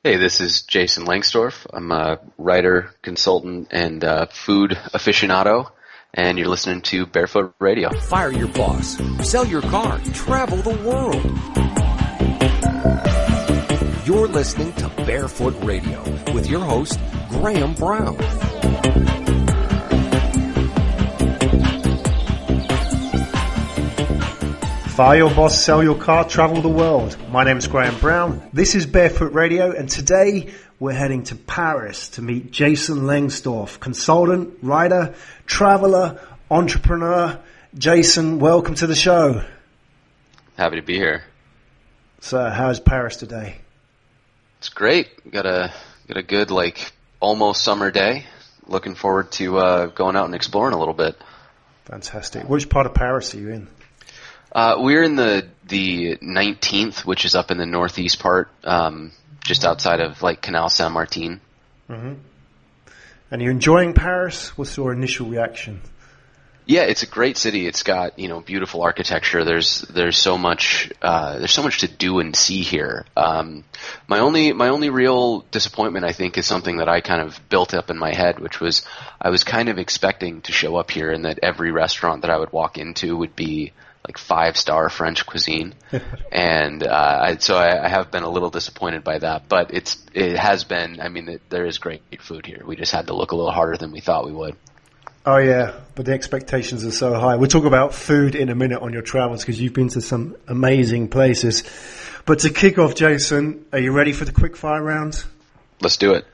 Hey, this is Jason Lengstorf. I'm a writer, consultant, and food aficionado, and you're listening to Barefoot Radio. Fire your boss, sell your car, travel the world. You're listening to Barefoot Radio with your host, Graham Brown. Fire your boss, sell your car, travel the world. My name is Graham Brown. This is Barefoot Radio, and today we're heading to Paris to meet Jason Lengstorf, consultant, writer, traveler, entrepreneur. Jason, welcome to the show. Happy to be here. So, how's Paris today? It's great. Got a good, almost summer day. Looking forward to going out and exploring a little bit. Fantastic. Which part of Paris are you in? We're in the 19th, which is up in the northeast part, just outside of Canal Saint-Martin. Mm-hmm. And you're enjoying Paris? What's your initial reaction? Yeah, it's a great city. It's got, beautiful architecture. There's so much to do and see here. My only real disappointment, I think, is something that I kind of built up in my head, which was I was kind of expecting to show up here and that every restaurant that I would walk into would be 5-star French cuisine, and so I have been a little disappointed by that. But it has been. I mean, there is great food here. We just had to look a little harder than we thought we would. Oh yeah, but the expectations are so high. We'll talk about food in a minute on your travels because you've been to some amazing places. But to kick off, Jason, are you ready for the quick fire round? Let's do it.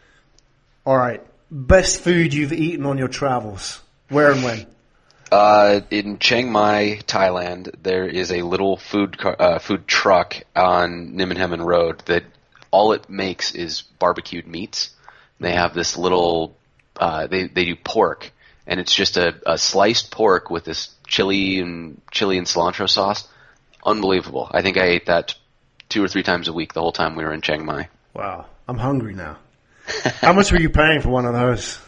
All right. Best food you've eaten on your travels? Where and when? In Chiang Mai, Thailand, there is a little food truck on Nimmenhemen Road that all it makes is barbecued meats. They have this little, they do pork, and it's just a sliced pork with this chili and cilantro sauce. Unbelievable. I think I ate that 2 or 3 times a week the whole time we were in Chiang Mai. Wow. I'm hungry now. How much were you paying for one of those?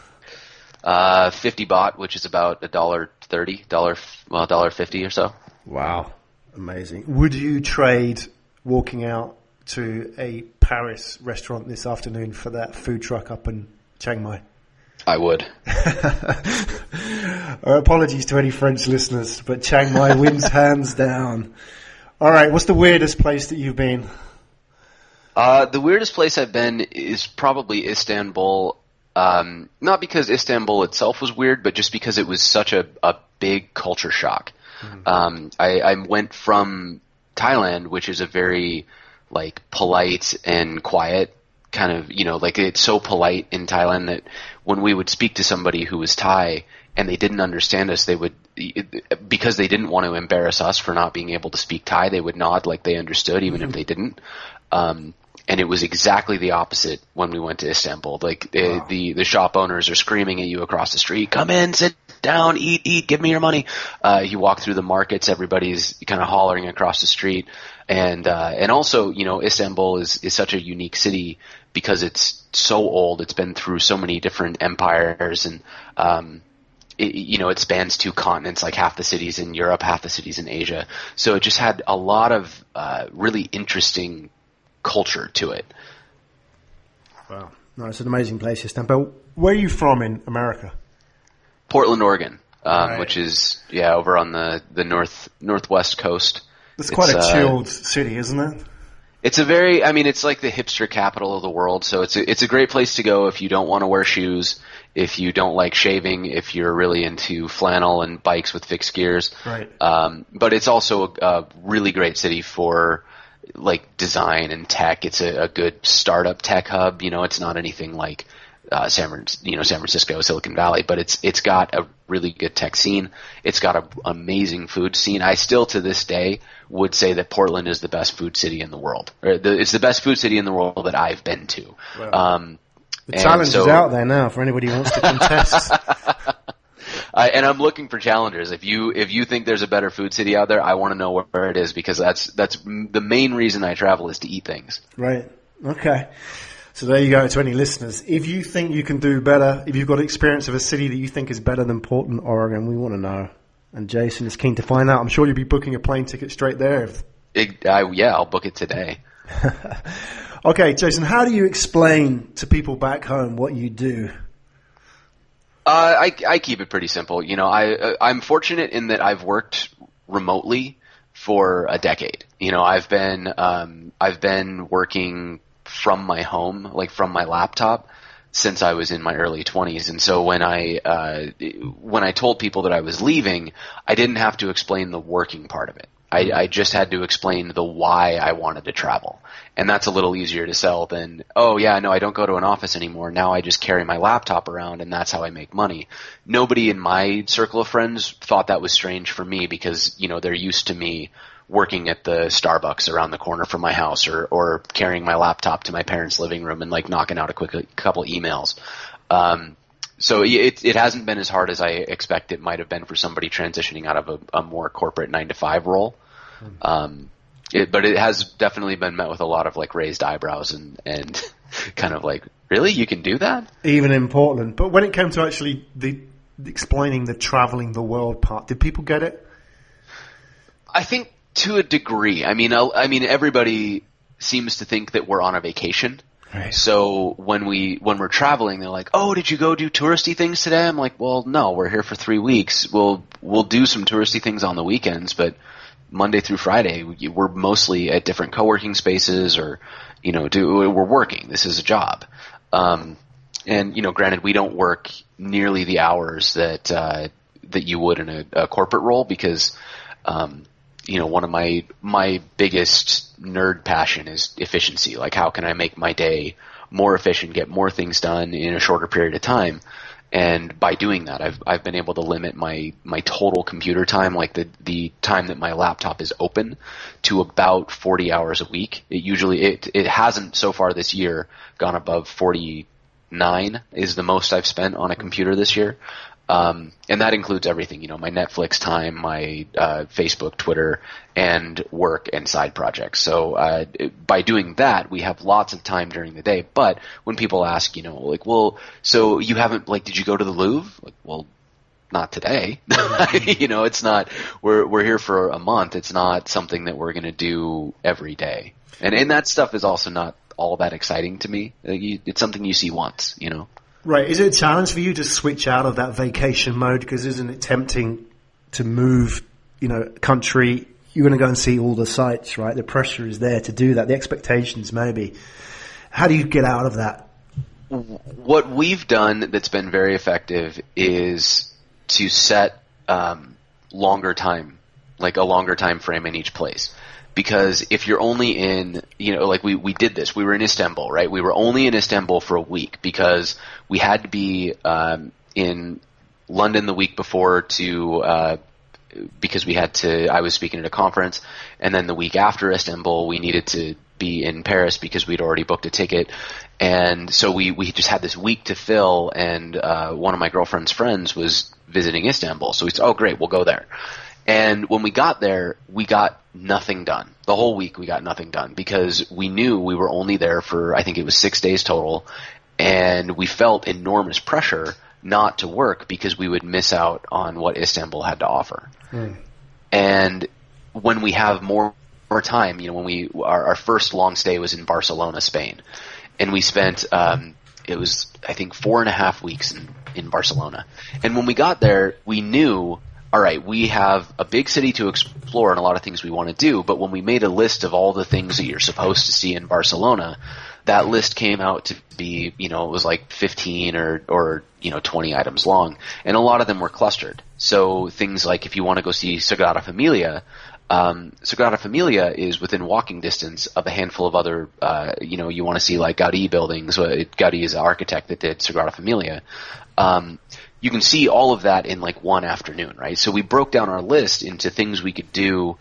50 baht, which is about $1.30, $1.50 or so. Wow. Amazing. Would you trade walking out to a Paris restaurant this afternoon for that food truck up in Chiang Mai? I would. Apologies to any French listeners, but Chiang Mai wins hands down. All right, what's the weirdest place that you've been? The weirdest place I've been is probably Istanbul. Not because Istanbul itself was weird, but just because it was such a big culture shock. Mm-hmm. I went from Thailand, which is a very polite and quiet kind of, it's so polite in Thailand that when we would speak to somebody who was Thai and they didn't understand us, because they didn't want to embarrass us for not being able to speak Thai, they would nod like they understood even if they didn't. And it was exactly the opposite when we went to Istanbul. Wow. The shop owners are screaming at you across the street, come in, sit down, eat, give me your money. You walk through the markets, everybody's kind of hollering across the street. And also, Istanbul is such a unique city because it's so old. It's been through so many different empires, and it spans 2 continents, half the cities in Europe, half the cities in Asia. So it just had a lot of really interesting culture to it. Wow. No, it's an amazing place, Istanbul. Where are you from in America? Portland, Oregon, right. Which is, over on the northwest coast. It's quite a chilled city, isn't it? It's it's like the hipster capital of the world, so it's a great place to go if you don't want to wear shoes, if you don't like shaving, if you're really into flannel and bikes with fixed gears. Right. But it's also a really great city for design and tech. It's a good startup tech hub. It's not anything like San Francisco, Silicon Valley, but it's got a really good tech scene. It's got an amazing food scene. I still to this day would say that Portland is the best food city in the world. It's the best food city in the world that I've been to. Wow. The challenge is out there now for anybody who wants to contest. And I'm looking for challengers. If you think there's a better food city out there, I want to know where it is, because that's the main reason I travel, is to eat things. Right. Okay. So there you go to any listeners. If you think you can do better, if you've got experience of a city that you think is better than Portland, Oregon, we want to know. And Jason is keen to find out. I'm sure you'll be booking a plane ticket straight there. Yeah, I'll book it today. Okay, Jason, how do you explain to people back home what you do? I keep it pretty simple. I'm fortunate in that I've worked remotely for a decade. I've been working from my home, like from my laptop, since I was in my early 20s. And so when I told people that I was leaving, I didn't have to explain the working part of it. I just had to explain the why I wanted to travel. And that's a little easier to sell than, oh yeah, no, I don't go to an office anymore. Now I just carry my laptop around and that's how I make money. Nobody in my circle of friends thought that was strange for me because, they're used to me working at the Starbucks around the corner from my house or carrying my laptop to my parents' living room and like knocking out a couple emails. So it hasn't been as hard as I expect it might have been for somebody transitioning out of a more corporate 9-to-5 role. But it has definitely been met with a lot of like raised eyebrows and kind of like, really? You can do that? Even in Portland. But when it came to actually the explaining the traveling the world part, did people get it? I think to a degree. I mean, everybody seems to think that we're on a vacation. Right. So when we're traveling, they're like, "Oh, did you go do touristy things today?" I'm like, "Well, no, we're here for 3 weeks. We'll do some touristy things on the weekends, but Monday through Friday, we're mostly at different co-working spaces, or we're working. This is a job." And granted, we don't work nearly the hours that you would in a corporate role because one of my biggest nerd passion is efficiency. Like, how can I make my day more efficient, get more things done in a shorter period of time? And by doing that, I've been able to limit my total computer time, like the time that my laptop is open, to about 40 hours a week. It hasn't so far this year gone above 49 is the most I've spent on a computer this year. And that includes everything, my Netflix time, my Facebook, Twitter, and work and side projects. So by doing that, we have lots of time during the day. But when people ask, well, so you haven't, did you go to the Louvre? Like, well, not today. It's not. We're here for a month. It's not something that we're going to do every day. And that stuff is also not all that exciting to me. It's something you see once, Right. Is it a challenge for you to switch out of that vacation mode? Because isn't it tempting to move, country? You're going to go and see all the sites, right? The pressure is there to do that. The expectations, maybe. How do you get out of that? What we've done that's been very effective is to set longer time, like a longer time frame in each place. Because if you're only in, we did this. We were in Istanbul, right? We were only in Istanbul for a week because we had to be in London the week before because I was speaking at a conference. And then the week after Istanbul, we needed to be in Paris because we'd already booked a ticket. And so we just had this week to fill. And one of my girlfriend's friends was visiting Istanbul. So we said, oh, great, we'll go there. And when we got there, we got nothing done. The whole week we got nothing done because we knew we were only there for, I think it was 6 days total, and we felt enormous pressure not to work because we would miss out on what Istanbul had to offer. And when we have more time, when our first long stay was in Barcelona, Spain, and we spent it was, I think, 4.5 weeks in Barcelona. And when we got there, we knew, all right, we have a big city to explore and a lot of things we want to do, but when we made a list of all the things that you're supposed to see in Barcelona, that list came out to be, it was like 15 or 20 items long, and a lot of them were clustered. So things like if you want to go see Sagrada Familia, Sagrada Familia is within walking distance of a handful of other, you want to see like Gaudí buildings. Gaudí is the architect that did Sagrada Familia. You can see all of that in like one afternoon, right? So we broke down our list into things we could do,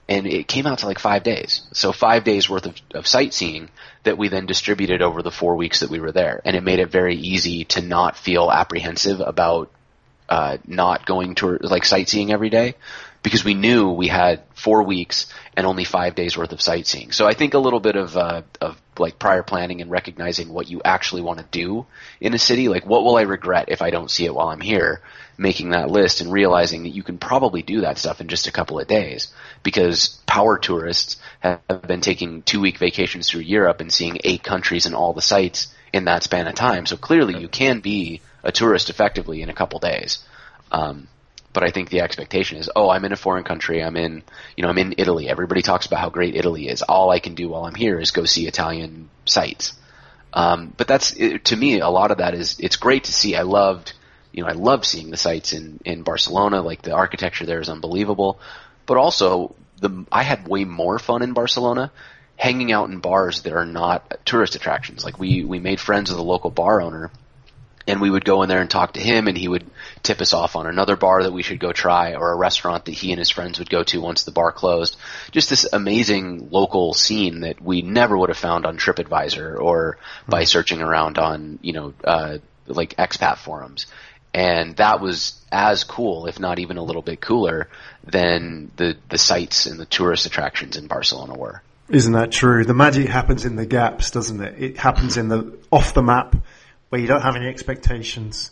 and it came out to like 5 days. So 5 days worth of sightseeing that we then distributed over the 4 weeks that we were there. And it made it very easy to not feel apprehensive about not going to like sightseeing every day, because we knew we had 4 weeks and only 5 days worth of sightseeing. So I think a little bit of like prior planning and recognizing what you actually want to do in a city. Like, what will I regret if I don't see it while I'm here? Making that list and realizing that you can probably do that stuff in just a couple of days, because power tourists have been taking 2-week vacations through Europe and seeing 8 countries and all the sites in that span of time. So clearly you can be a tourist effectively in a couple days. But I think the expectation is, I'm in a foreign country. I'm in Italy. Everybody talks about how great Italy is. All I can do while I'm here is go see Italian sites. But to me, a lot of that is, it's great to see. I loved seeing the sites in Barcelona. Like, the architecture there is unbelievable. But also, I had way more fun in Barcelona hanging out in bars that are not tourist attractions. Like, we made friends with a local bar owner, and we would go in there and talk to him, and he would tip us off on another bar that we should go try, or a restaurant that he and his friends would go to once the bar closed. Just this amazing local scene that we never would have found on TripAdvisor or by searching around on, like expat forums. And that was as cool, if not even a little bit cooler, than the sites and the tourist attractions in Barcelona were. Isn't that true? The magic happens in the gaps, doesn't it? It happens in the off the map, where you don't have any expectations,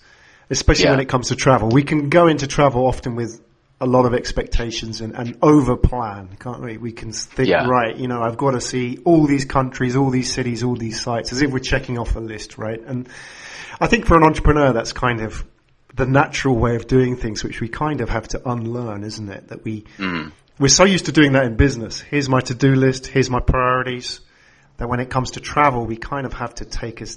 especially when it comes to travel. We can go into travel often with a lot of expectations and over-plan, can't we? We can think, right, I've got to see all these countries, all these cities, all these sites, as if we're checking off a list, right? And I think for an entrepreneur, that's kind of the natural way of doing things, which we kind of have to unlearn, isn't it? That we're so used to doing that in business. Here's my to-do list, here's my priorities, that when it comes to travel, we kind of have to take a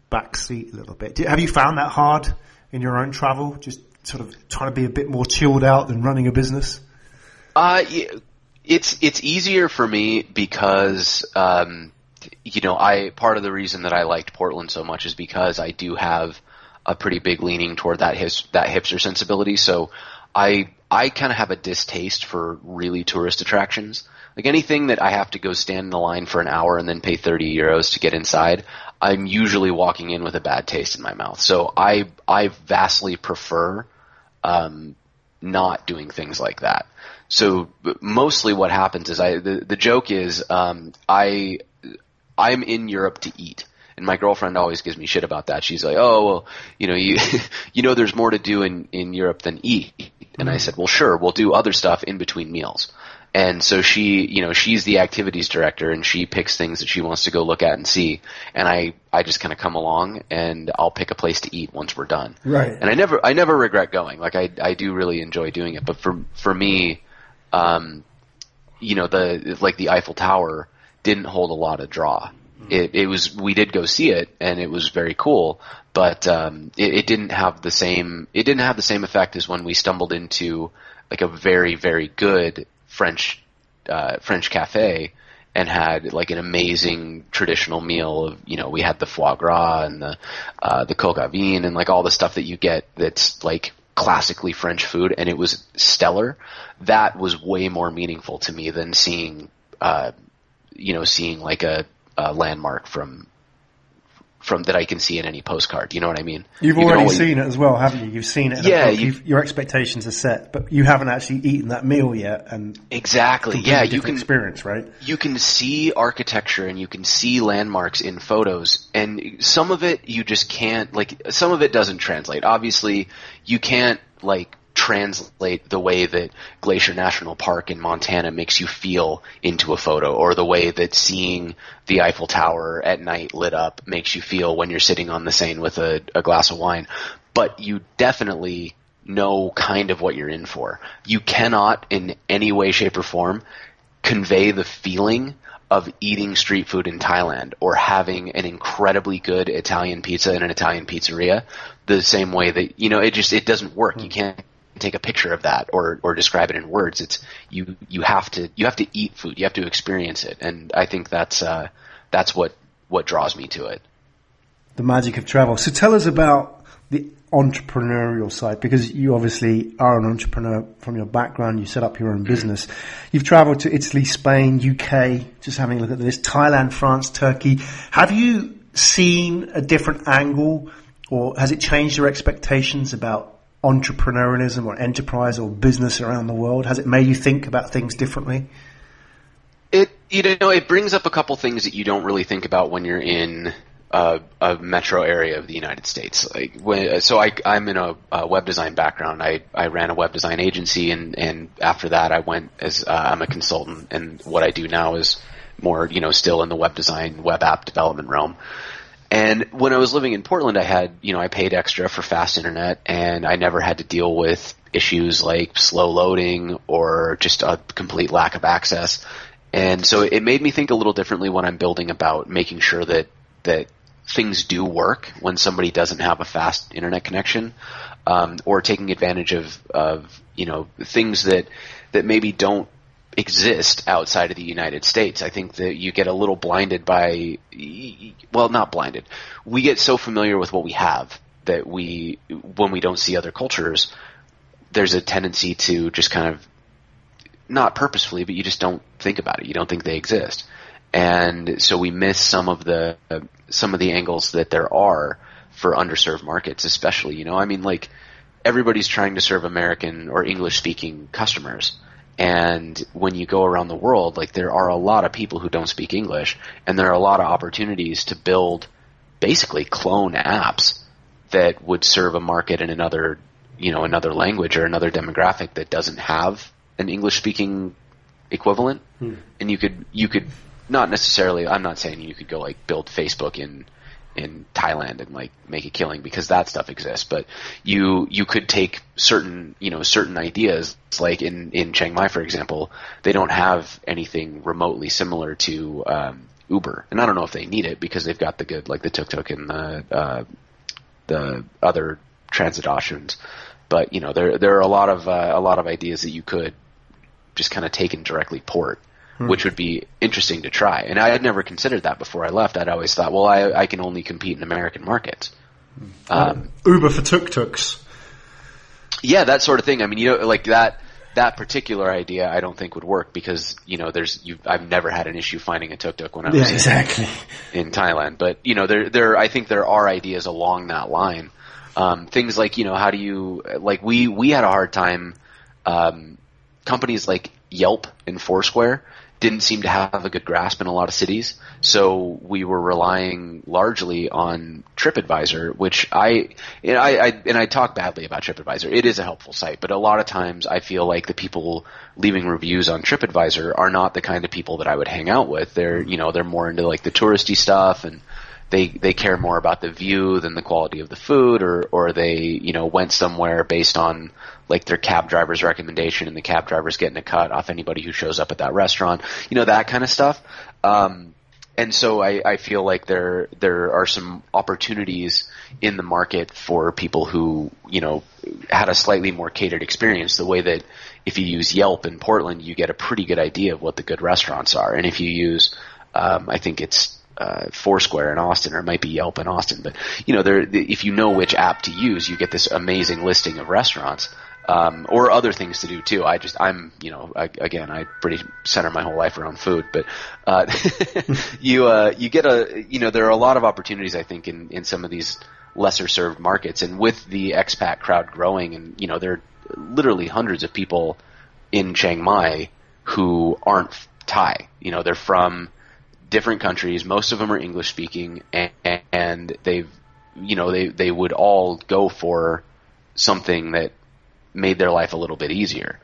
back seat a little bit. Have you found that hard in your own travel, just sort of trying to be a bit more chilled out than running a business? It's easier for me because part of the reason that I liked Portland so much is because I do have a pretty big leaning toward that hipster sensibility. So I kind of have a distaste for really tourist attractions. Like, anything that I have to go stand in the line for an hour and then pay 30 euros to get inside, I'm usually walking in with a bad taste in my mouth. So I vastly prefer not doing things like that. So mostly what happens is the joke is I'm in Europe to eat. And my girlfriend always gives me shit about that. She's like, "Oh, well, there's more to do in Europe than eat." And I said, "Well, sure, we'll do other stuff in between meals." And so she's the activities director, and she picks things that she wants to go look at and see. And I just kind of come along, and I'll pick a place to eat once we're done. Right. And I never regret going. Like, I do really enjoy doing it. But for me, the Eiffel Tower didn't hold a lot of draw. We did go see it, and it was very cool, but it didn't have the same effect as when we stumbled into like a very, very good French cafe and had like an amazing traditional meal of, we had the foie gras and the coq à vin and like all the stuff that you get that's like classically French food, and it was stellar. That was way more meaningful to me than seeing like a landmark from that I can see in any postcard. You know what I mean? You've already seen it as well, haven't you? You've seen it. Yeah. Your expectations are set, but you haven't actually eaten that meal yet. And exactly. Yeah. You can experience, right? You can see architecture and you can see landmarks in photos, and some of it you just can't, like, some of it doesn't translate. Obviously, you can't like translate the way that Glacier National Park in Montana makes you feel into a photo, or the way that seeing the Eiffel Tower at night lit up makes you feel when you're sitting on the Seine with a glass of wine. But you definitely know kind of what you're in for. You cannot in any way, shape, or form convey the feeling of eating street food in Thailand or having an incredibly good Italian pizza in an Italian pizzeria the same way that, it doesn't work. You can't take a picture of that or describe it in words. It's you have to eat food. You have to experience it, and I think that's what draws me to it. The magic of travel. So tell us about the entrepreneurial side, because you obviously are an entrepreneur from your background. You set up your own business. You've traveled to Italy, Spain, UK, just having a look at this, Thailand, France, Turkey. Have you seen a different angle, or has it changed your expectations about entrepreneurialism or enterprise or business around the world? Has it made you think about things differently? It brings up a couple things that you don't really think about when you're in a metro area of the United States. I'm in a web design background. I ran a web design agency, and after that I went as I'm a consultant, and what I do now is more still in the web design, web app development realm. And when I was living in Portland, I paid extra for fast internet, and I never had to deal with issues like slow loading or just a complete lack of access. And so it made me think a little differently when I'm building about making sure that things do work when somebody doesn't have a fast internet connection, or taking advantage of things that maybe don't exist outside of the United States. I think that you get a little blinded by, well, not blinded. We get so familiar with what we have that when we don't see other cultures, there's a tendency to just kind of, not purposefully, but you just don't think about it. You don't think they exist. And so we miss some of the angles that there are for underserved markets, especially, everybody's trying to serve American or English speaking customers. And when you go around the world, there are a lot of people who don't speak English, and there are a lot of opportunities to build basically clone apps that would serve a market in another language or another demographic that doesn't have an English speaking equivalent. And you could not necessarily, I'm not saying you could go build Facebook in Thailand and make a killing, because that stuff exists, but you could take certain ideas, like in Chiang Mai, for example, they don't have anything remotely similar to Uber, and I don't know if they need it because they've got the good, the tuk-tuk and the other transit options, but there are a lot of ideas that you could just kind of take and directly port, which would be interesting to try. And I had never considered that before I left. I'd always thought, well, I can only compete in American markets. Uber for tuk-tuks. Yeah, that sort of thing. I mean, that particular idea I don't think would work because, I've never had an issue finding a tuk-tuk when I was in Thailand. But, I think there are ideas along that line. Things like, how do you, we had a hard time, companies like Yelp and Foursquare didn't seem to have a good grasp in a lot of cities, so we were relying largely on TripAdvisor, which I talk badly about TripAdvisor. It is a helpful site, but a lot of times I feel like the people leaving reviews on TripAdvisor are not the kind of people that I would hang out with. They're more into the touristy stuff, and they care more about the view than the quality of the food, or they went somewhere based on their cab driver's recommendation, and the cab driver's getting a cut off anybody who shows up at that restaurant, that kind of stuff. And so I feel like there are some opportunities in the market for people who, had a slightly more catered experience, the way that if you use Yelp in Portland, you get a pretty good idea of what the good restaurants are. And if you use, I think it's Foursquare in Austin, or it might be Yelp in Austin, but if you know which app to use, you get this amazing listing of restaurants. Or other things to do too. I pretty center my whole life around food, but, you get there are a lot of opportunities, I think, in some of these lesser served markets. And with the expat crowd growing, and, there are literally hundreds of people in Chiang Mai who aren't Thai. They're from different countries. Most of them are English speaking, and they would all go for something that made their life a little bit easier.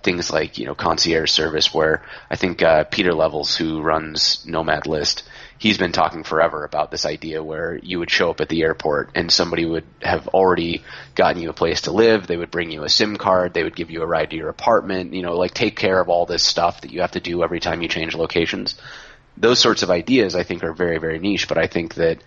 Things like, concierge service, where I think Peter Levels, who runs Nomad List, he's been talking forever about this idea where you would show up at the airport and somebody would have already gotten you a place to live. They would bring you a SIM card. They would give you a ride to your apartment, take care of all this stuff that you have to do every time you change locations. Those sorts of ideas, I think, are very, very niche, but I think that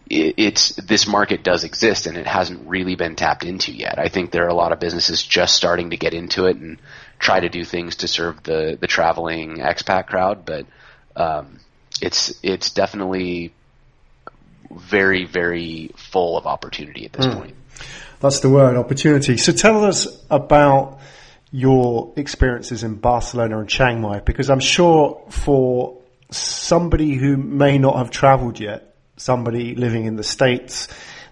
this market does exist, and it hasn't really been tapped into yet. I think there are a lot of businesses just starting to get into it and try to do things to serve the traveling expat crowd, but it's definitely very, very full of opportunity at this point. That's the word, opportunity. So tell us about your experiences in Barcelona and Chiang Mai, because I'm sure for somebody who may not have traveled yet, somebody living in the States,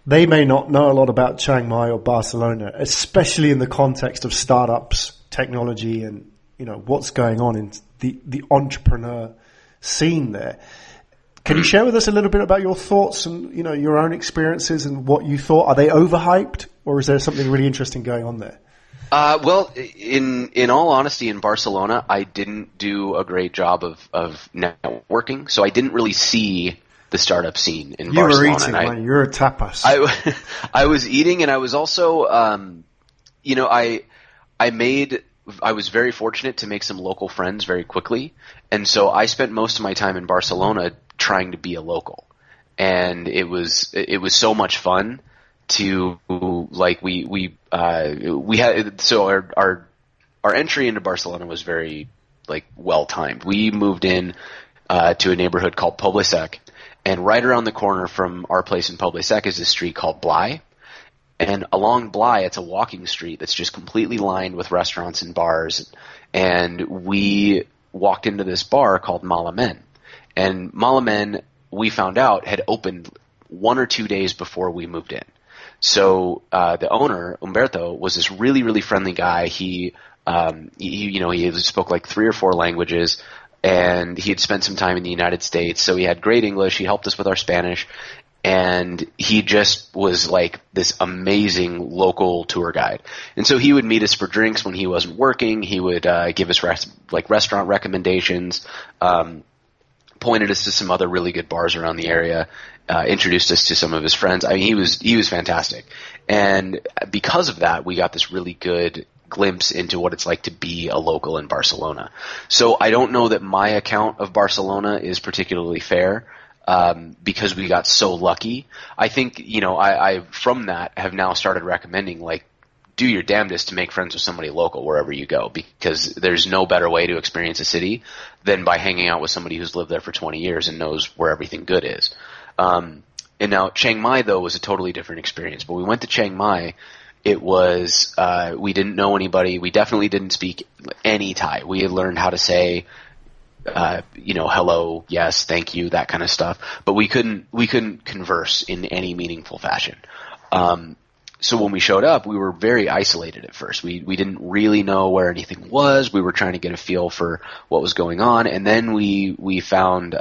they may not know a lot about Chiang Mai or Barcelona, especially in the context of startups, technology, and what's going on in the entrepreneur scene there. Can you share with us a little bit about your thoughts and, your own experiences and what you thought? Are they overhyped, or is there something really interesting going on there? Well, in all honesty, in Barcelona, I didn't do a great job of networking, so I didn't really see the startup scene in Barcelona. You were eating, man. You're a tapas. I was eating, and I was also, I was very fortunate to make some local friends very quickly, and so I spent most of my time in Barcelona trying to be a local, and it was so much fun to we had, so our entry into Barcelona was very well timed. We moved in to a neighborhood called Poble Sec, and right around the corner from our place in Poble Sec is this street called Blai. And along Blai, it's a walking street that's just completely lined with restaurants and bars. And we walked into this bar called Malamen. And Malamen, we found out, had opened 1 or 2 days before we moved in. So the owner, Humberto, was this really, really friendly guy. He spoke 3 or 4 languages, and he had spent some time in the United States. So he had great English. He helped us with our Spanish. And he just was this amazing local tour guide. And so he would meet us for drinks when he wasn't working. He would give us restaurant recommendations, pointed us to some other really good bars around the area, introduced us to some of his friends. I mean, he was fantastic. And because of that, we got this really good glimpse into what it's like to be a local in Barcelona. So I don't know that my account of Barcelona is particularly fair. Because we got so lucky. I think, I from that have now started recommending, do your damnedest to make friends with somebody local wherever you go, because there's no better way to experience a city than by hanging out with somebody who's lived there for 20 years and knows where everything good is. And now Chiang Mai, though, was a totally different experience. But we went to Chiang Mai. It was, we didn't know anybody. We definitely didn't speak any Thai. We had learned how to say, hello, yes, thank you, that kind of stuff. But we couldn't converse in any meaningful fashion. So when we showed up, we were very isolated at first. We didn't really know where anything was. We were trying to get a feel for what was going on. And then we found,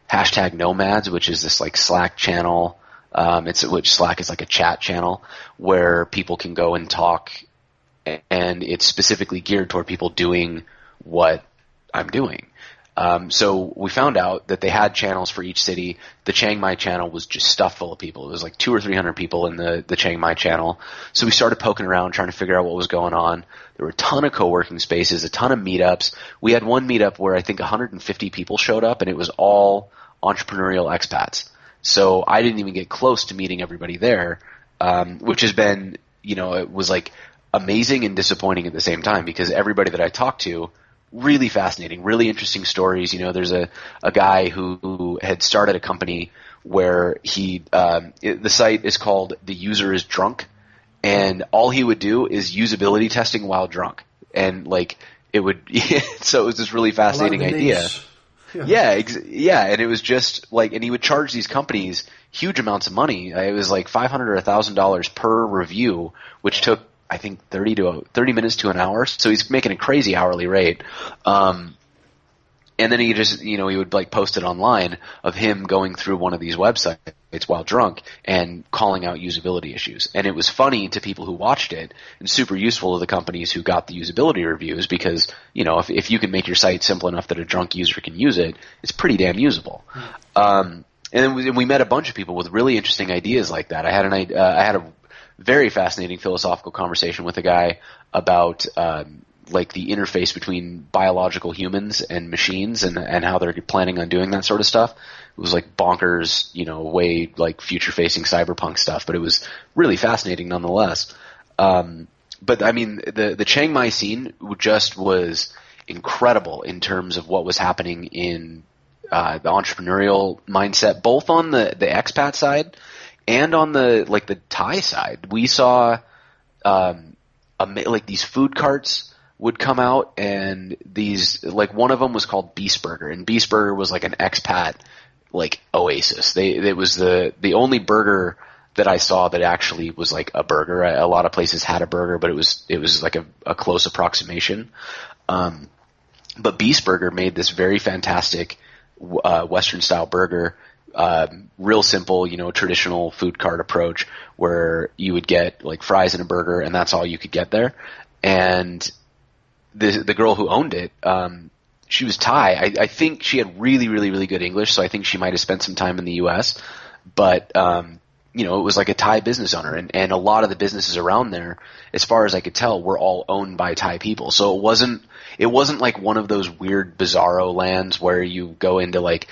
hashtag Nomads, which is this Slack channel. Which Slack is a chat channel where people can go and talk, and it's specifically geared toward people doing what I'm doing. So we found out that they had channels for each city. The Chiang Mai channel was just stuffed full of people. It was 200 or 300 people in the Chiang Mai channel. So we started poking around, trying to figure out what was going on. There were a ton of co-working spaces, a ton of meetups. We had one meetup where I think 150 people showed up, and it was all entrepreneurial expats. So I didn't even get close to meeting everybody there, which has been, it was amazing and disappointing at the same time, because everybody that I talked to, really fascinating, really interesting stories. There's a guy who had started a company where the site is called The User is Drunk, and all he would do is usability testing while drunk. And it would, so it was this really fascinating idea. Yeah. And it was just and he would charge these companies huge amounts of money. It was $500 or $1,000 per review, which took, I think 30 minutes to an hour. So he's making a crazy hourly rate. And then he just, he would post it online of him going through one of these websites while drunk and calling out usability issues. And it was funny to people who watched it and super useful to the companies who got the usability reviews, because, if you can make your site simple enough that a drunk user can use it, it's pretty damn usable. And then we met a bunch of people with really interesting ideas like that. I had a very fascinating philosophical conversation with a guy about the interface between biological humans and machines, and how they're planning on doing that sort of stuff. It was bonkers, way future-facing cyberpunk stuff, but it was really fascinating nonetheless. But I mean, the Chiang Mai scene just was incredible in terms of what was happening in the entrepreneurial mindset, both on the expat side and on the Thai side. We saw these food carts would come out, and these one of them was called Beast Burger, and Beast Burger was an expat oasis. It was the only burger that I saw that actually was a burger. A lot of places had a burger, but it was a close approximation. But Beast Burger made this very fantastic Western style burger, real simple, traditional food cart approach where you would get like fries and a burger and that's all you could get there. And the girl who owned it, she was Thai. I think she had really, really, really good English, so I think she might have spent some time in the U.S. But it was like a Thai business owner, and a lot of the businesses around there, as far as I could tell, were all owned by Thai people. So it wasn't like one of those weird bizarro lands where you go into like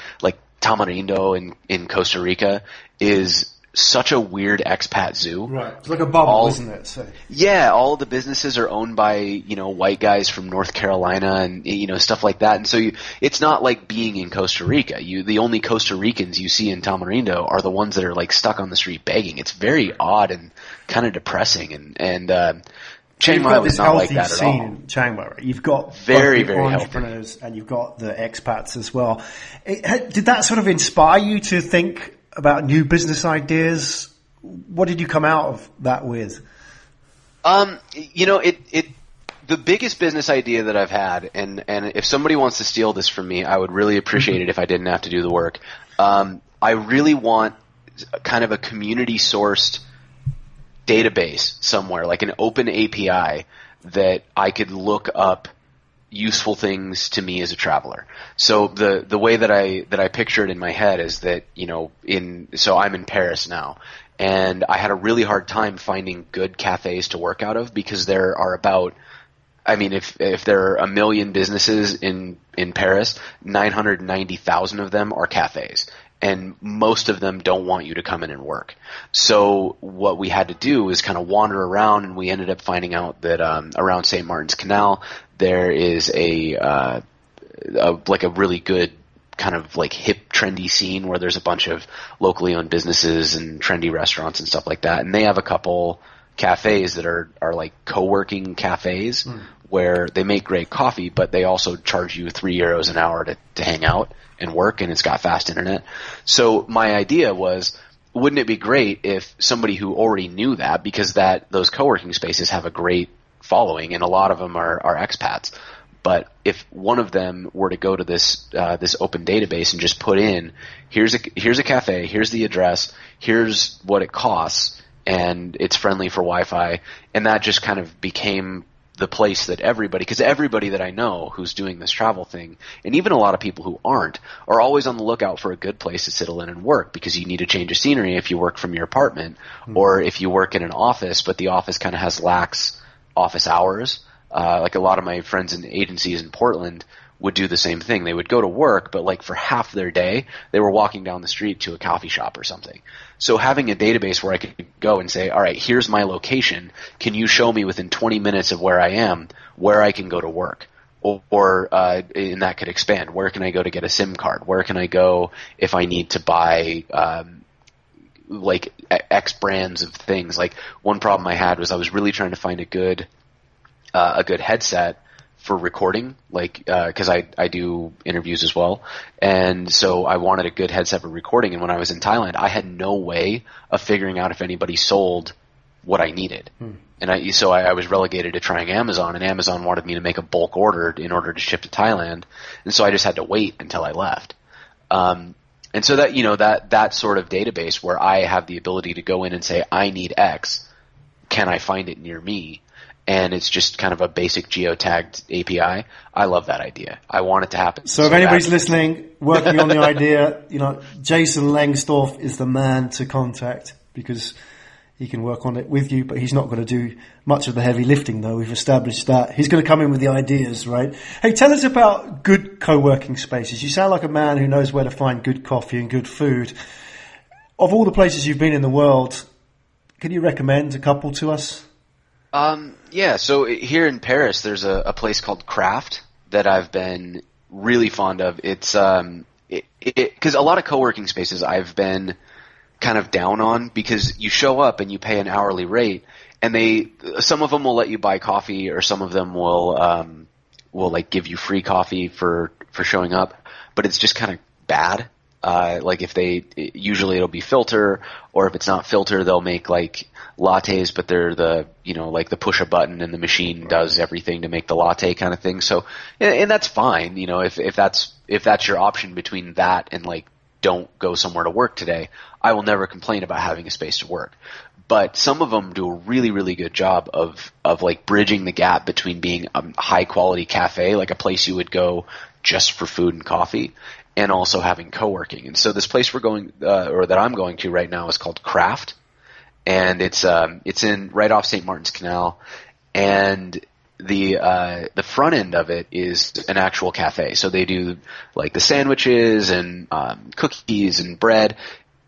Tamarindo in Costa Rica is such a weird expat zoo. Right. It's like a bubble, isn't it? So. Yeah, all of the businesses are owned by, white guys from North Carolina and, stuff like that. And so it's not like being in Costa Rica. The only Costa Ricans you see in Tamarindo are the ones that are like stuck on the street begging. It's very odd and kind of depressing. And Chiang Mai was not like that at all. In Chiang Mai, right? You've got very, both the very entrepreneurs and you've got the expats as well. Did that sort of inspire you to think about new business ideas? What did you come out of that with? The biggest business idea that I've had, and if somebody wants to steal this from me, I would really appreciate it if I didn't have to do the work. I really want kind of a community sourced database somewhere, like an open API that I could look up useful things to me as a traveler. So the way that I picture it in my head is that, so I'm in Paris now, and I had a really hard time finding good cafes to work out of because there are about, if there are 1 million businesses in Paris, 990,000 of them are cafes. And most of them don't want you to come in and work. So what we had to do is kind of wander around, and we ended up finding out that around St. Martin's Canal there is a really good kind of like hip, trendy scene where there's a bunch of locally owned businesses and trendy restaurants and stuff like that. And they have a couple cafes that are like co-working cafes where they make great coffee, but they also charge you €3 an hour to hang out and work, and it's got fast internet. So my idea was, wouldn't it be great if somebody who already knew that, because those co-working spaces have a great following and a lot of them are expats, but if one of them were to go to this open database and just put in, here's a cafe, here's the address, here's what it costs, and it's friendly for Wi-Fi, and that just kind of became the place that because everybody that I know who's doing this travel thing, and even a lot of people who aren't, are always on the lookout for a good place to settle in and work, because you need a change of scenery if you work from your apartment, or if you work in an office, but the office kind of has lax office hours. Like a lot of my friends in agencies in Portland would do the same thing. They would go to work, but like for half their day, they were walking down the street to a coffee shop or something. So having a database where I could go and say, all right, here's my location. Can you show me within 20 minutes of where I am, where I can go to work? And that could expand. Where can I go to get a SIM card? Where can I go if I need to buy, like X brands of things? Like one problem I had was I was really trying to find a good headset for recording, like, cause I do interviews as well. And so I wanted a good headset for recording. And when I was in Thailand, I had no way of figuring out if anybody sold what I needed. And so I was relegated to trying Amazon, and Amazon wanted me to make a bulk order in order to ship to Thailand. And so I just had to wait until I left. And so that sort of database where I have the ability to go in and say, I need X, can I find it near me? And it's just kind of a basic geotagged API. I love that idea. I want it to happen. So if anybody's listening, working on the idea, Jason Lengstorf is the man to contact, because he can work on it with you, but he's not going to do much of the heavy lifting, though. We've established that. He's going to come in with the ideas, right? Hey, tell us about good co-working spaces. You sound like a man who knows where to find good coffee and good food. Of all the places you've been in the world, can you recommend a couple to us? Yeah, so here in Paris, there's a place called Craft that I've been really fond of. It's, cause a lot of co-working spaces I've been kind of down on, because you show up and you pay an hourly rate, and some of them will let you buy coffee, or some of them will like give you free coffee for showing up, but it's just kind of bad. Like usually it'll be filter, or if it's not filter, they'll make like lattes, but they're like the push a button and the machine does everything to make the latte kind of thing. So, and that's fine, if that's your option between that and like, don't go somewhere to work today, I will never complain about having a space to work. But some of them do a really, really good job of like bridging the gap between being a high quality cafe, like a place you would go just for food and coffee, and also having co-working. And so this place we're going, or that I'm going to right now, is called Craft, and it's in right off St. Martin's Canal, and the front end of it is an actual cafe. So they do like the sandwiches and cookies and bread.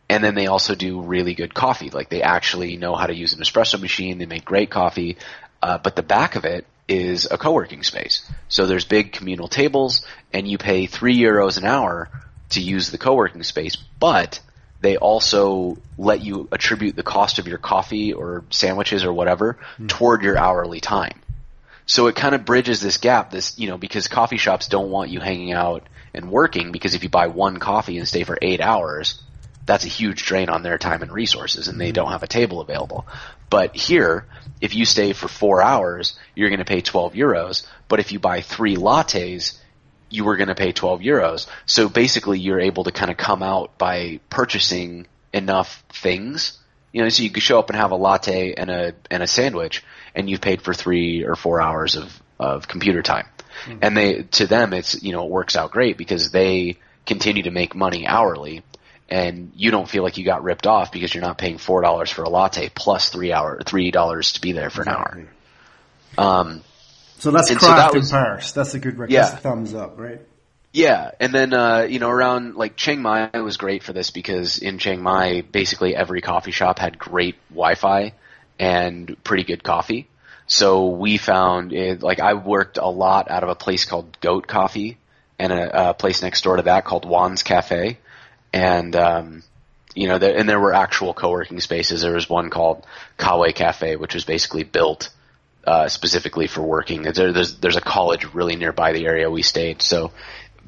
And then they also do really good coffee. Like they actually know how to use an espresso machine. They make great coffee. But the back of it is a co-working space. So there's big communal tables, and you pay €3 an hour to use the co-working space. But they also let you attribute the cost of your coffee or sandwiches or whatever toward your hourly time. So it kind of bridges this gap, because coffee shops don't want you hanging out and working, because if you buy one coffee and stay for 8 hours, that's a huge drain on their time and resources, and they don't have a table available. But here, if you stay for 4 hours, you're going to pay €12. But if you buy 3 lattes, you are going to pay €12. So basically, you're able to kind of come out by purchasing enough things. So you could show up and have a latte and a sandwich, and you've paid for 3 or 4 hours of computer time. Mm-hmm. And to them, it works out great, because they continue to make money hourly. And you don't feel like you got ripped off because you're not paying $4 for a latte plus $3 to be there for an hour. So that's Craft in Paris. That's a good record. Yeah. That's a thumbs up, right? Yeah, and then around like Chiang Mai was great for this, because in Chiang Mai basically every coffee shop had great Wi-Fi and pretty good coffee. So we found I worked a lot out of a place called Goat Coffee, and a place next door to that called Juan's Cafe. And and there were actual co-working spaces. There was one called Kawe Cafe, which was basically built specifically for working. There's a college really nearby the area we stayed, so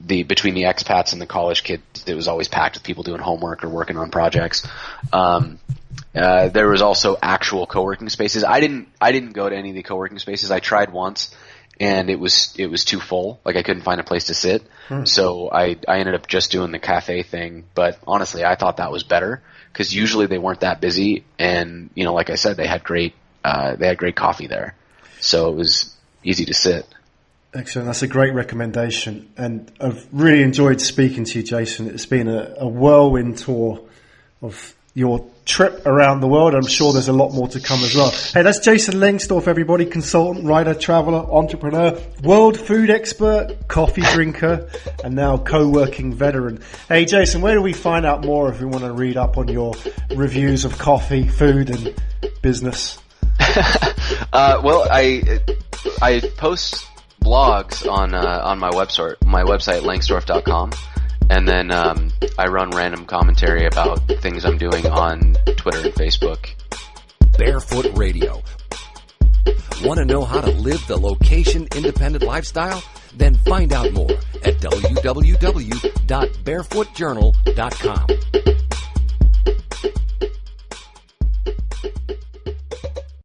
between the expats and the college kids, it was always packed with people doing homework or working on projects. There was also actual co-working spaces. I didn't go to any of the co-working spaces. I tried once, and it was too full. Like I couldn't find a place to sit. So I ended up just doing the cafe thing. But honestly, I thought that was better, because usually they weren't that busy, and like I said, they had great coffee there. So it was easy to sit. Excellent. That's a great recommendation. And I've really enjoyed speaking to you, Jason. It's been a whirlwind tour of your trip around the world. I'm sure there's a lot more to come as well. Hey, that's Jason Lengstorf, everybody. Consultant, writer, traveler, entrepreneur, world food expert, coffee drinker, and now co-working veteran. Hey, Jason, where do we find out more if we want to read up on your reviews of coffee, food, and business? Well, I post blogs on my website, lengstorf.com. And then I run random commentary about things I'm doing on Twitter and Facebook. Barefoot Radio. Want to know how to live the location-independent lifestyle? Then find out more at www.barefootjournal.com.